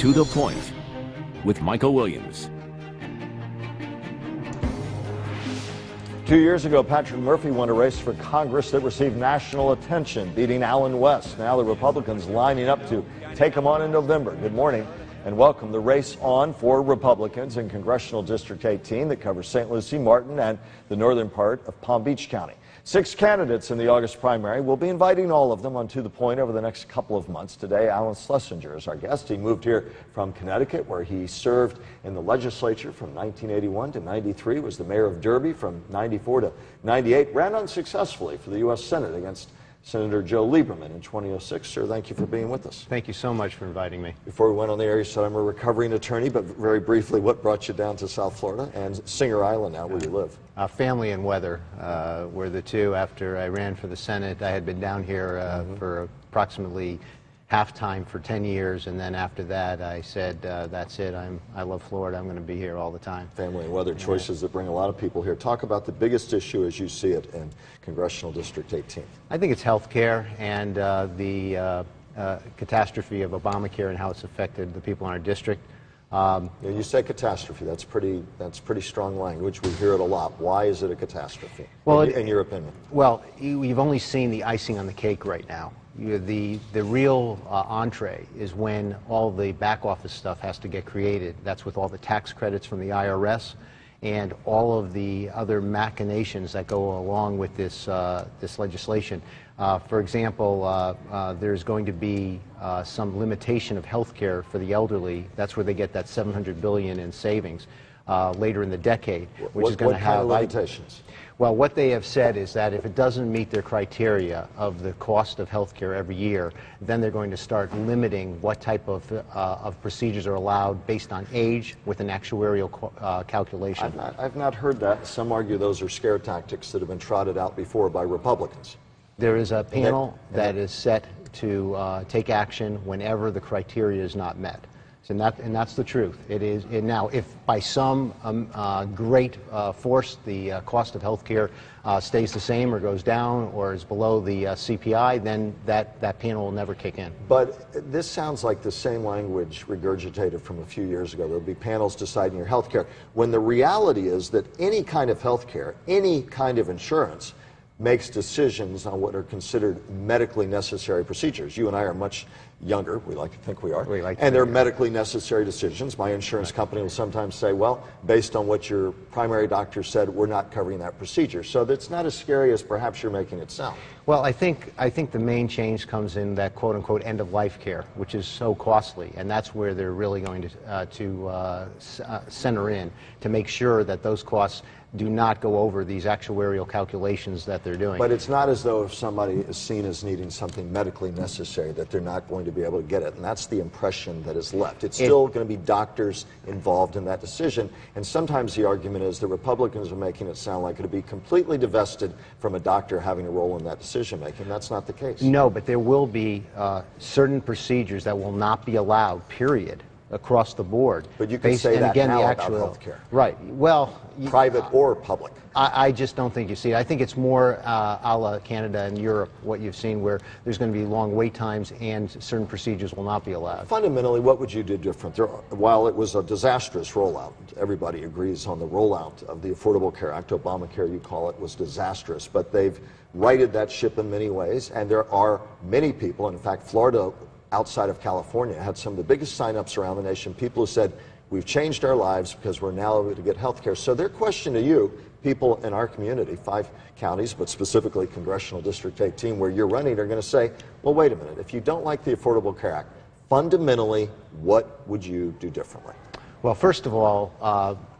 To the Point with Michael Williams. 2 years ago, Patrick Murphy won a race for Congress that received national attention, beating Alan West. Now the Republicans lining up to take him on in November. Good morning and welcome. The race on for Republicans in Congressional District 18 that covers St. Lucie, Martin, and the northern part of Palm Beach County. 6 candidates in the August primary. We'll be inviting all of them on To the Point over the next couple of months. Today, Alan Schlesinger is our guest. He moved here from Connecticut, where he served in the legislature from 1981 to 93, was the mayor of Derby from 94 to 98, ran unsuccessfully for the U.S. Senate against Senator Joe Lieberman in 2006. Sir, thank you for being with us. Thank you so much for inviting me. Before we went on the air, you said I'm a recovering attorney, but very briefly, what brought you down to South Florida and Singer Island now, where you live? Family and weather were the two. After I ran for the Senate, I had been down here for approximately half-time for 10 years, and then after that I said, that's it, I love Florida, I'm going to be here all the time. Family and weather choices that bring a lot of people here. Talk about the biggest issue as you see it in Congressional District 18. I think it's health care and the catastrophe of Obamacare and how it's affected the people in our district. You say catastrophe, that's pretty strong language. We hear it a lot. Why is it a catastrophe, well, in your opinion? Well, you've only seen the icing on the cake right now. The real entree is when all the back office stuff has to get created. That's with all the tax credits from the IRS and all of the other machinations that go along with this legislation. For example, there's going to be some limitation of health care for the elderly. That's where they get that $700 billion in savings later in the decade, which is going to have what kind of limitations? Well, what they have said is that if it doesn't meet their criteria of the cost of health care every year, then they're going to start limiting what type of procedures are allowed based on age with an actuarial calculation. I've not heard that. Some argue those are scare tactics that have been trotted out before by Republicans. There is a panel that is set to take action whenever the criteria is not met. And that's the truth. It is now, if by some great force the cost of health care stays the same or goes down or is below the CPI, then that panel will never kick in. But this sounds like the same language regurgitated from a few years ago. There will be panels deciding your health care, when the reality is that any kind of health care, any kind of insurance, makes decisions on what are considered medically necessary procedures. You and I are much younger, we like to think we are, and they're medically necessary decisions. My insurance company will sometimes say, well, based on what your primary doctor said, we're not covering that procedure. So that's not as scary as perhaps you're making it sound. Well, I think the main change comes in that quote-unquote end-of-life care, which is so costly, and that's where they're really going to center in to make sure that those costs do not go over these actuarial calculations that they're doing. But it's not as though if somebody is seen as needing something medically necessary that they're not going to be able to get it, and that's the impression that is left. It's still going to be doctors involved in that decision, and sometimes the argument is the Republicans are making it sound like it would be completely divested from a doctor having a role in that decision making. That's not the case. No, but there will be certain procedures that will not be allowed, period, across the board. But you can say that now about health care. Right. Well, private or public. I just don't think you see it. I think it's more a la Canada and Europe, what you've seen, where there's going to be long wait times and certain procedures will not be allowed. Fundamentally, what would you do different? While it was a disastrous rollout, everybody agrees on the rollout of the Affordable Care Act, Obamacare you call it, was disastrous, but they've righted that ship in many ways, and there are many people, in fact, Florida, outside of California, had some of the biggest sign-ups around the nation, people who said, we've changed our lives because we're now able to get health care. So their question to you, people in our community, 5 counties, but specifically Congressional District 18, where you're running, are going to say, well, wait a minute, if you don't like the Affordable Care Act, fundamentally, what would you do differently? Well, first of all,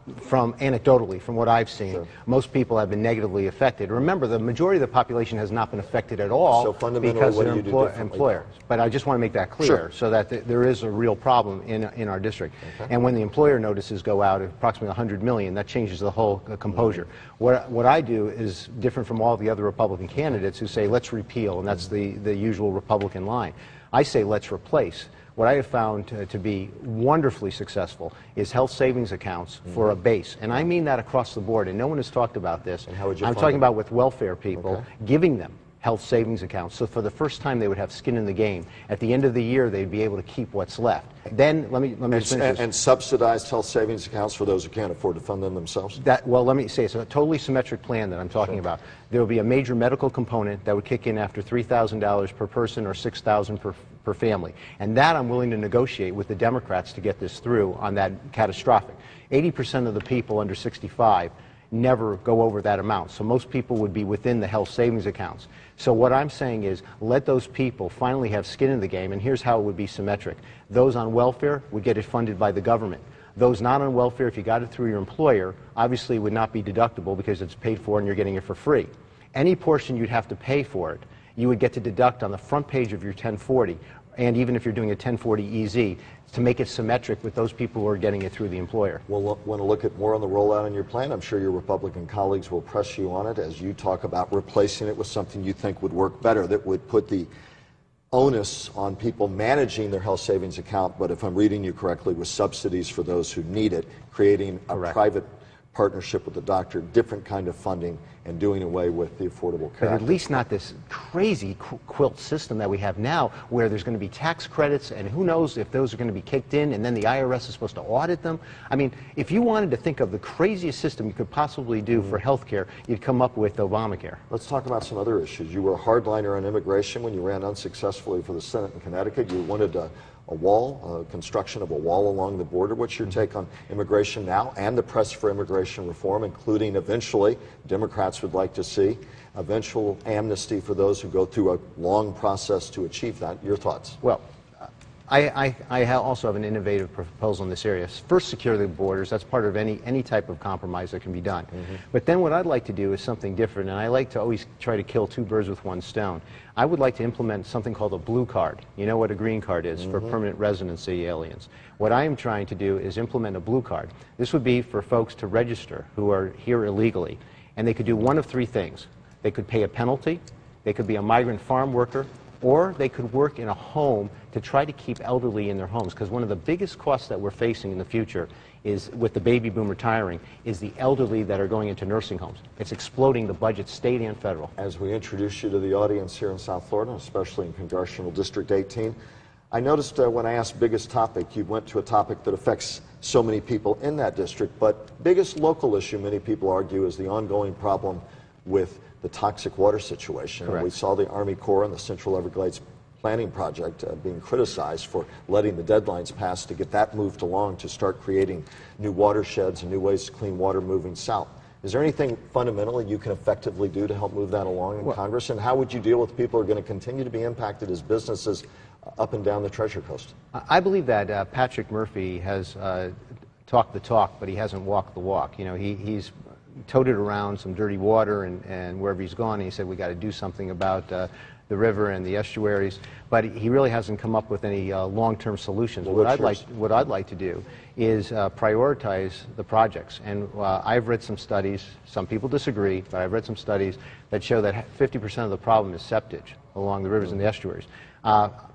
anecdotally, from what I've seen, most people have been negatively affected. Remember, the majority of the population has not been affected at all because they're employers. But I just want to make that clear so that there is a real problem in our district. Okay. And when the employer notices go out, approximately 100 million, that changes the whole composure. What I do is different from all the other Republican candidates who say, let's repeal, and that's the usual Republican line. I say, let's replace. What I have found to be wonderfully successful is health savings accounts for a base. And I mean that across the board, and no one has talked about this. And how would you I'm talking about with welfare people, giving them health savings accounts. So for the first time, they would have skin in the game. At the end of the year, they'd be able to keep what's left. Then, let me finish this. And subsidized health savings accounts for those who can't afford to fund them themselves? Well, let me say, it's a totally symmetric plan that I'm talking about. There will be a major medical component that would kick in after $3,000 per person or $6,000 per family. And that I'm willing to negotiate with the Democrats to get this through on that catastrophic. 80% of the people under 65 never go over that amount. So most people would be within the health savings accounts. So what I'm saying is let those people finally have skin in the game, and here's how it would be symmetric. Those on welfare would get it funded by the government. Those not on welfare, if you got it through your employer, obviously would not be deductible because it's paid for and you're getting it for free. Any portion you'd have to pay for it, you would get to deduct on the front page of your 1040, and even if you're doing a 1040 EZ, to make it symmetric with those people who are getting it through the employer. We'll want to look at more on the rollout in your plan. I'm sure your Republican colleagues will press you on it as you talk about replacing it with something you think would work better, that would put the onus on people managing their health savings account, but if I'm reading you correctly, with subsidies for those who need it, creating a private partnership with the doctor, different kind of funding, and doing away with the Affordable Care Act. But at least not this crazy quilt system that we have now, where there's going to be tax credits, and who knows if those are going to be kicked in, and then the IRS is supposed to audit them. I mean, if you wanted to think of the craziest system you could possibly do for health care, you'd come up with Obamacare. Let's talk about some other issues. You were a hardliner on immigration when you ran unsuccessfully for the Senate in Connecticut. You wanted a wall, construction of a wall along the border. What's your take on immigration now and the press for immigration reform, including eventually, Democrats would like to see, eventual amnesty for those who go through a long process to achieve that? Your thoughts? Well, I also have an innovative proposal in this area. First, secure the borders. That's part of any type of compromise that can be done. But then what I'd like to do is something different, and I like to always try to kill two birds with one stone. I would like to implement something called a blue card. You know what a green card is for permanent residency aliens. What I am trying to do is implement a blue card. This would be for folks to register who are here illegally, and they could do one of three things. They could pay a penalty, they could be a migrant farm worker, or they could work in a home to try to keep elderly in their homes, because one of the biggest costs that we're facing in the future is, with the baby boom retiring, is the elderly that are going into nursing homes. It's exploding the budget, state and federal. As we introduce you to the audience here in South Florida, especially in Congressional District 18, I noticed when I asked biggest topic, you went to a topic that affects so many people in that district, but biggest local issue, many people argue, is the ongoing problem with the toxic water situation. Correct. We saw the Army Corps and the Central Everglades Planning Project being criticized for letting the deadlines pass to get that moved along to start creating new watersheds and new ways to clean water moving south. Is there anything fundamentally you can effectively do to help move that along in Congress? And how would you deal with people who are going to continue to be impacted as businesses up and down the Treasure Coast? I believe that Patrick Murphy has talked the talk, but he hasn't walked the walk. You know, he's toted around some dirty water and wherever he's gone, and he said we got to do something about the river and the estuaries, but he really hasn't come up with any long-term solutions. Well, what I'd like to do is prioritize the projects, and I've read some studies. Some people disagree, but I've read some studies that show that 50% of the problem is septage along the rivers and the estuaries.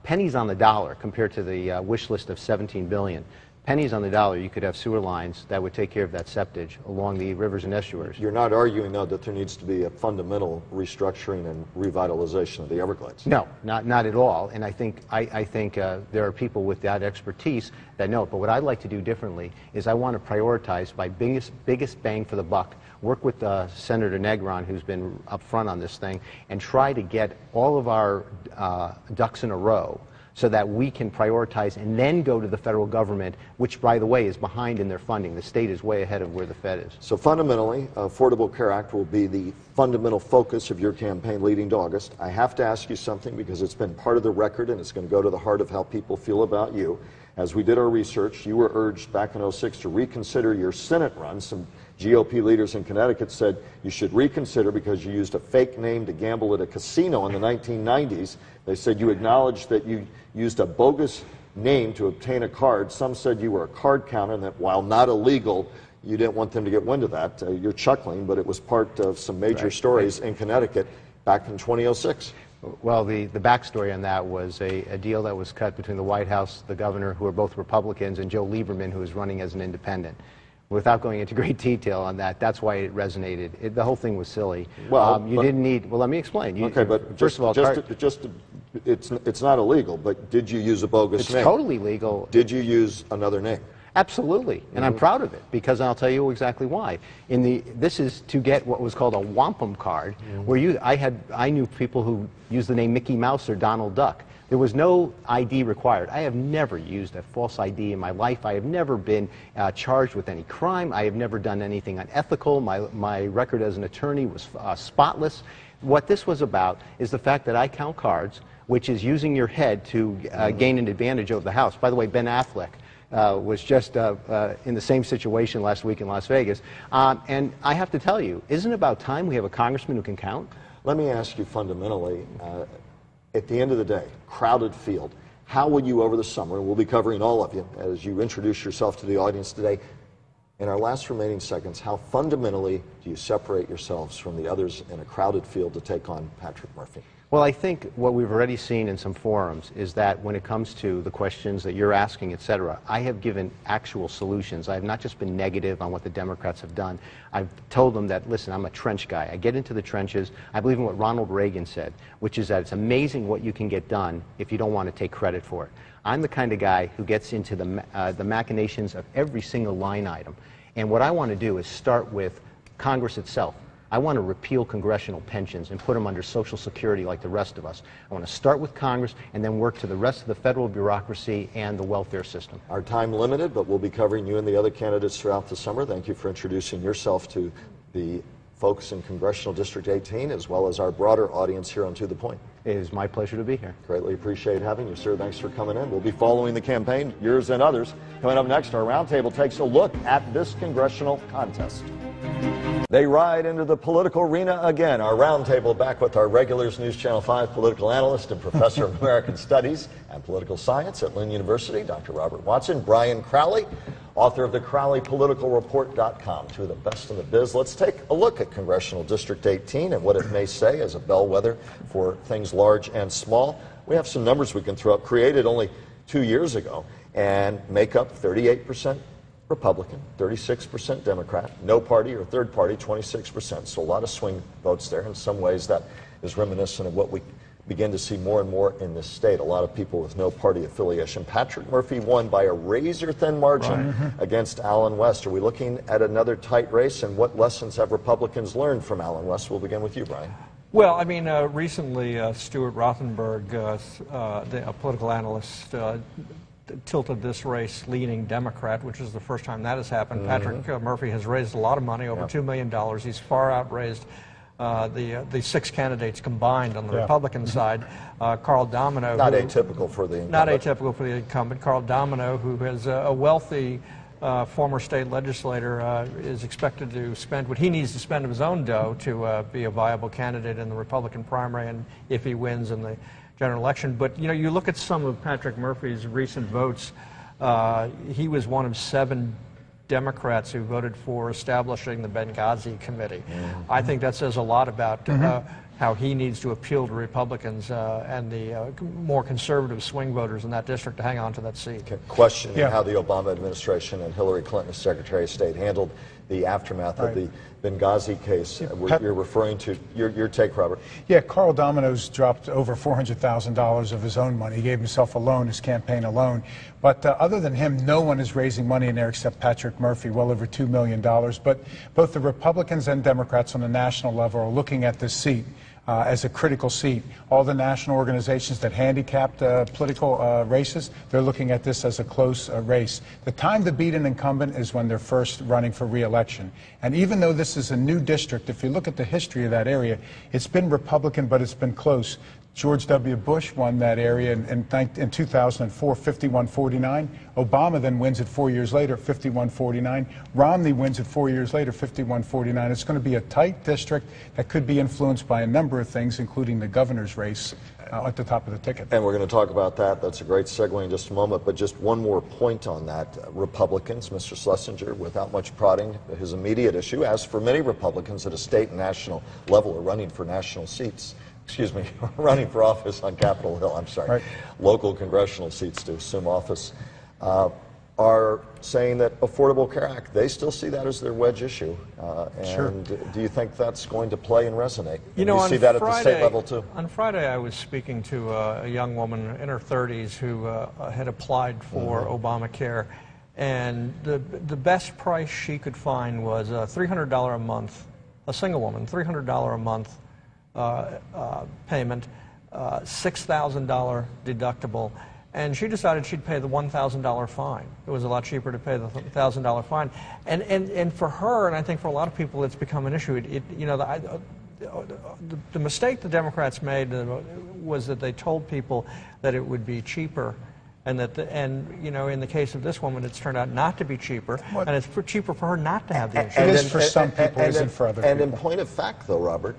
Pennies on the dollar compared to the wish list of $17 billion. Pennies on the dollar, you could have sewer lines that would take care of that septage along the rivers and estuaries. You're not arguing, though, that there needs to be a fundamental restructuring and revitalization of the Everglades? No, not at all. And I think there are people with that expertise that know it. But what I'd like to do differently is I want to prioritize by biggest bang for the buck. Work with Senator Negron, who's been up front on this thing, and try to get all of our ducks in a row, so that we can prioritize and then go to the federal government, which, by the way, is behind in their funding. The state is way ahead of where the Fed is. So fundamentally, Affordable Care Act will be the fundamental focus of your campaign leading to August. I have to ask you something because it's been part of the record and it's going to go to the heart of how people feel about you. As we did our research, you were urged back in 2006 to reconsider your Senate run. Some GOP leaders in Connecticut said you should reconsider because you used a fake name to gamble at a casino in the 1990s. They said you acknowledged that you used a bogus name to obtain a card. Some said you were a card counter and that while not illegal, you didn't want them to get wind of that. You're chuckling, but it was part of some major stories in Connecticut back in 2006. Well, the backstory on that was a deal that was cut between the White House, the governor, who are both Republicans, and Joe Lieberman, who is running as an independent. without going into great detail on that, that's why it resonated. The whole thing was silly. Well, you didn't need. Well, let me explain. Okay, but first of all, it's not illegal. But did you use a bogus name? It's totally legal. Did you use another name? Absolutely, and I'm proud of it, because I'll tell you exactly why. This is to get what was called a wampum card, where I knew people who used the name Mickey Mouse or Donald Duck. There was no ID required. I have never used a false ID in my life. I have never been charged with any crime. I have never done anything unethical. My record as an attorney was spotless. What this was about is the fact that I count cards, which is using your head to gain an advantage over the House. By the way, Ben Affleck was just in the same situation last week in Las Vegas. And I have to tell you, isn't it about time we have a congressman who can count? Let me ask you fundamentally, at the end of the day, crowded field, how will you over the summer, and we'll be covering all of you as you introduce yourself to the audience today, in our last remaining seconds, how fundamentally do you separate yourselves from the others in a crowded field to take on Patrick Murphy? Well, I think what we've already seen in some forums is that when it comes to the questions that you're asking, et cetera, I have given actual solutions. I have not just been negative on what the Democrats have done. I've told them that, listen, I'm a trench guy. I get into the trenches. I believe in what Ronald Reagan said, which is that it's amazing what you can get done if you don't want to take credit for it. I'm the kind of guy who gets into the machinations of every single line item. And what I want to do is start with Congress itself. I want to repeal congressional pensions and put them under Social Security like the rest of us. I want to start with Congress and then work to the rest of the federal bureaucracy and the welfare system. Our time limited, but we'll be covering you and the other candidates throughout the summer. Thank you for introducing yourself to the folks in Congressional District 18, as well as our broader audience here on To The Point. It is my pleasure to be here. Greatly appreciate having you, sir. Thanks for coming in. We'll be following the campaign, yours and others. Coming up next, our roundtable takes a look at this congressional contest. They ride into the political arena again. Our roundtable back with our regulars, News Channel 5 political analyst and professor of American Studies and Political Science at Lynn University, Dr. Robert Watson, Brian Crowley, author of the CrowleyPoliticalReport.com, two of the best in the biz. Let's take a look at Congressional District 18 and what it may say as a bellwether for things large and small. We have some numbers we can throw up, created only 2 years ago, and make up 38% Republican, 36% Democrat, no party or third party, 26%. So a lot of swing votes there. In some ways, that is reminiscent of what we begin to see more and more in this state. A lot of people with no party affiliation. Patrick Murphy won by a razor-thin margin against Allen West. Are we looking at another tight race, and what lessons have Republicans learned from Allen West? We'll begin with you, Brian. Well, I mean, recently Stuart Rothenberg, a political analyst, tilted this race leaning Democrat, which is the first time that has happened. Patrick Murphy has raised a lot of money, over $2 million. He's far outraised the 6 candidates combined on the Republican side. Carl Domino. Not atypical for the incumbent. Not atypical for the incumbent. Carl Domino, who is a wealthy former state legislator, is expected to spend what he needs to spend of his own dough to be a viable candidate in the Republican primary, and if he wins in the general election. But you know, you look at some of Patrick Murphy's recent votes. He was one of 7 Democrats who voted for establishing the Benghazi Committee. I think that says a lot about how he needs to appeal to Republicans and the more conservative swing voters in that district to hang on to that seat. Question how the Obama administration and Hillary Clinton as Secretary of State handled the aftermath of the Benghazi case. You're referring to your take, Robert. Yeah, Carl Domino's dropped over $400,000 of his own money. He gave himself a loan, his campaign a loan. But other than him, no one is raising money in there except Patrick Murphy, well over $2 million. But both the Republicans and Democrats on the national level are looking at this seat as a critical seat. All the national organizations that handicapped political races, they're looking at this as a close race. The time to beat an incumbent is when they're first running for re-election. And even though this is a new district, if you look at the history of that area, it's been Republican, but it's been close. George W. Bush won that area in 2004, 51-49. Obama then wins it 4 years later, 51-49. Romney wins it 4 years later, 51-49. It's going to be a tight district that could be influenced by a number of things, including the governor's race at the top of the ticket. And we're going to talk about that. That's a great segue in just a moment. But just one more point on that. Republicans, Mr. Schlesinger, without much prodding, his immediate issue, as for many Republicans at a state and national level, are running for national seats. Excuse me, running for office on Capitol Hill, I'm sorry, local congressional seats to assume office, are are saying that Affordable Care Act, they still see that as their wedge issue. And do you think that's going to play and resonate? You know, you see that at the state level too? On Friday, I was speaking to a young woman in her 30s who had applied for Obamacare, and the best price she could find was $300 a month, a single woman, $300 a month payment, $6,000 deductible. And she decided she'd pay the $1,000 fine. It was a lot cheaper to pay the $1,000 fine. And for her, and I think for a lot of people, it's become an issue. You know, the mistake the Democrats made was that they told people that it would be cheaper, and you know, in the case of this woman, it's turned out not to be cheaper, and it's cheaper for her not to have the insurance. It is for some people, it isn't for other people. And in point of fact, though, Robert,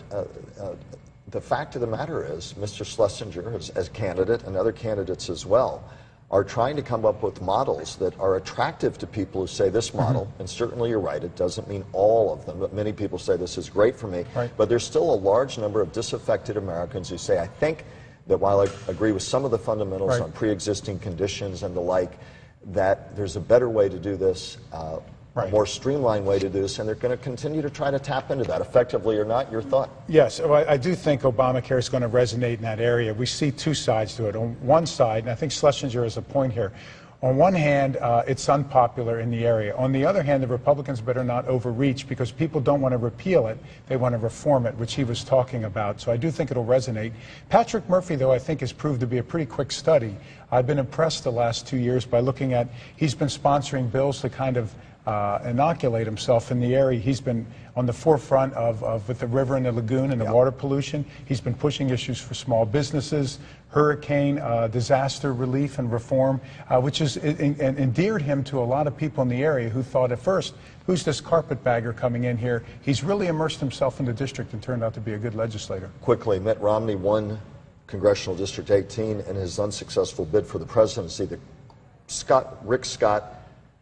the fact of the matter is, Mr. Schlesinger, as candidate, and other candidates as well, are trying to come up with models that are attractive to people who say this model, and certainly you're right, it doesn't mean all of them, but many people say this is great for me. Right. But there's still a large number of disaffected Americans who say, I think that while I agree with some of the fundamentals on pre-existing conditions and the like, that there's a better way to do this, a more streamlined way to do this, and they're going to continue to try to tap into that, effectively or not. Your thought? Yes, well, I do think Obamacare is going to resonate in that area. We see two sides to it. On one side, and I think Schlesinger has a point here, on one hand, it's unpopular in the area. On the other hand, the Republicans better not overreach, because people don't want to repeal it. They want to reform it, which he was talking about. So I do think it'll resonate. Patrick Murphy, though, I think has proved to be a pretty quick study. I've been impressed the last 2 years by looking at, he's been sponsoring bills to kind of inoculate himself in the area. He's been on the forefront of with the river and the lagoon and the water pollution. He's been pushing issues for small businesses, hurricane disaster relief and reform, which has endeared him to a lot of people in the area who thought at first, who's this carpetbagger coming in here? He's really immersed himself in the district and turned out to be a good legislator. Quickly, Mitt Romney won Congressional District 18 in his unsuccessful bid for the presidency. The Rick Scott,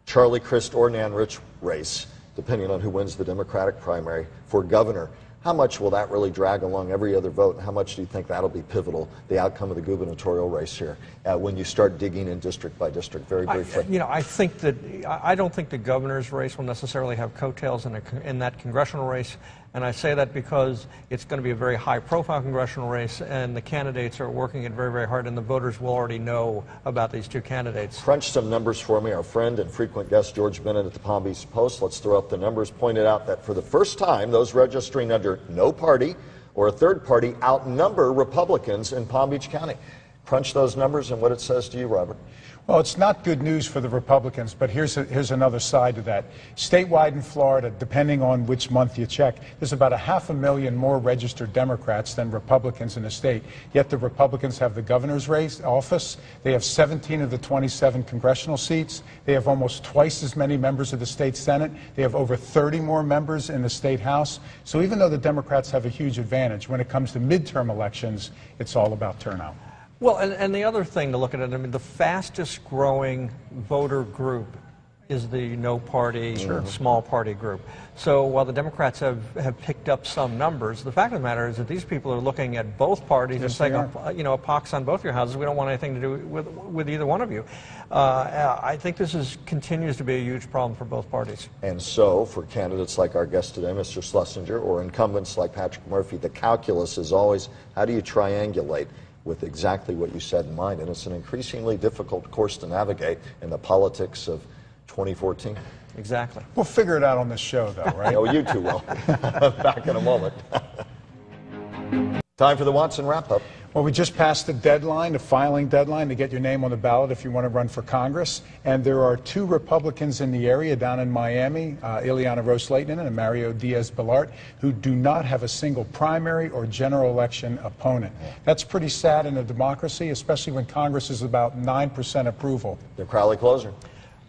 Charlie Crist or Nan Rich race, depending on who wins the Democratic primary for governor. How much will that really drag along every other vote, and how much do you think that'll be pivotal, the outcome of the gubernatorial race here, when you start digging in district by district? Very briefly. You know, I don't think the governor's race will necessarily have coattails in that congressional race, and I say that because it's going to be a very high-profile congressional race, and the candidates are working it very, very hard, and the voters will already know about these two candidates. Crunch some numbers for me. Our friend and frequent guest George Bennett at the Palm Beach Post, let's throw up the numbers, pointed out that for the first time, those registering under no party or a third party outnumber Republicans in Palm Beach County. Crunch those numbers and what it says to you, Robert. Well, it's not good news for the Republicans, but here's another side to that. Statewide in Florida, depending on which month you check, there's about 500,000 more registered Democrats than Republicans in the state. Yet the Republicans have the governor's office. They have 17 of the 27 congressional seats. They have almost twice as many members of the state Senate. They have over 30 more members in the state House. So even though the Democrats have a huge advantage, when it comes to midterm elections, it's all about turnout. Well, and the other thing to look at it, I mean, the fastest growing voter group is the no party, small party group. So while the Democrats have picked up some numbers, the fact of the matter is that these people are looking at both parties and saying, you know, a pox on both your houses. We don't want anything to do with either one of you. I think this continues to be a huge problem for both parties. And so for candidates like our guest today, Mr. Schlesinger, or incumbents like Patrick Murphy, the calculus is always, how do you triangulate with exactly what you said in mind? And it's an increasingly difficult course to navigate in the politics of 2014. Exactly. We'll figure it out on this show, though, right? Oh, you two will. Back in a moment. Time for the Watson wrap-up. Well, we just passed the deadline, the filing deadline to get your name on the ballot if you want to run for Congress. And there are two Republicans in the area down in Miami, Ileana Ros-Lehtinen and Mario Diaz-Balart, who do not have a single primary or general election opponent. That's pretty sad in a democracy, especially when Congress is about 9% approval. The Crowley closer.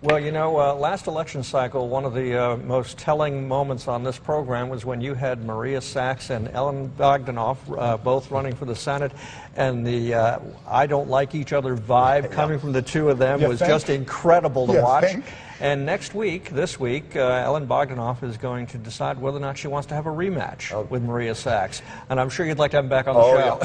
Well, you know, last election cycle, one of the most telling moments on this program was when you had Maria Sachs and Ellen Bogdanoff both running for the Senate, and the I don't like each other vibe coming from the two of them was just incredible to watch. And this week, Ellen Bogdanoff is going to decide whether or not she wants to have a rematch with Maria Sachs. And I'm sure you'd like to have him back on the show.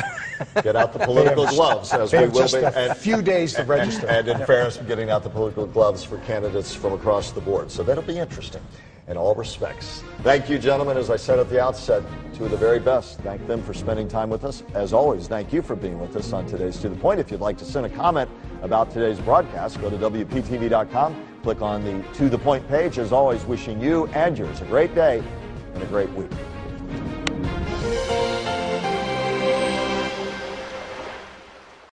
Yeah. Get out the political gloves, as we will be. Just a few days to register. And in fairness, getting out the political gloves for candidates from across the board. So that'll be interesting in all respects. Thank you, gentlemen. As I said at the outset, two of the very best. Thank them for spending time with us. As always, thank you for being with us on today's To The Point. If you'd like to send a comment about today's broadcast, go to WPTV.com, click on the To The Point page. As always, wishing you and yours a great day and a great week.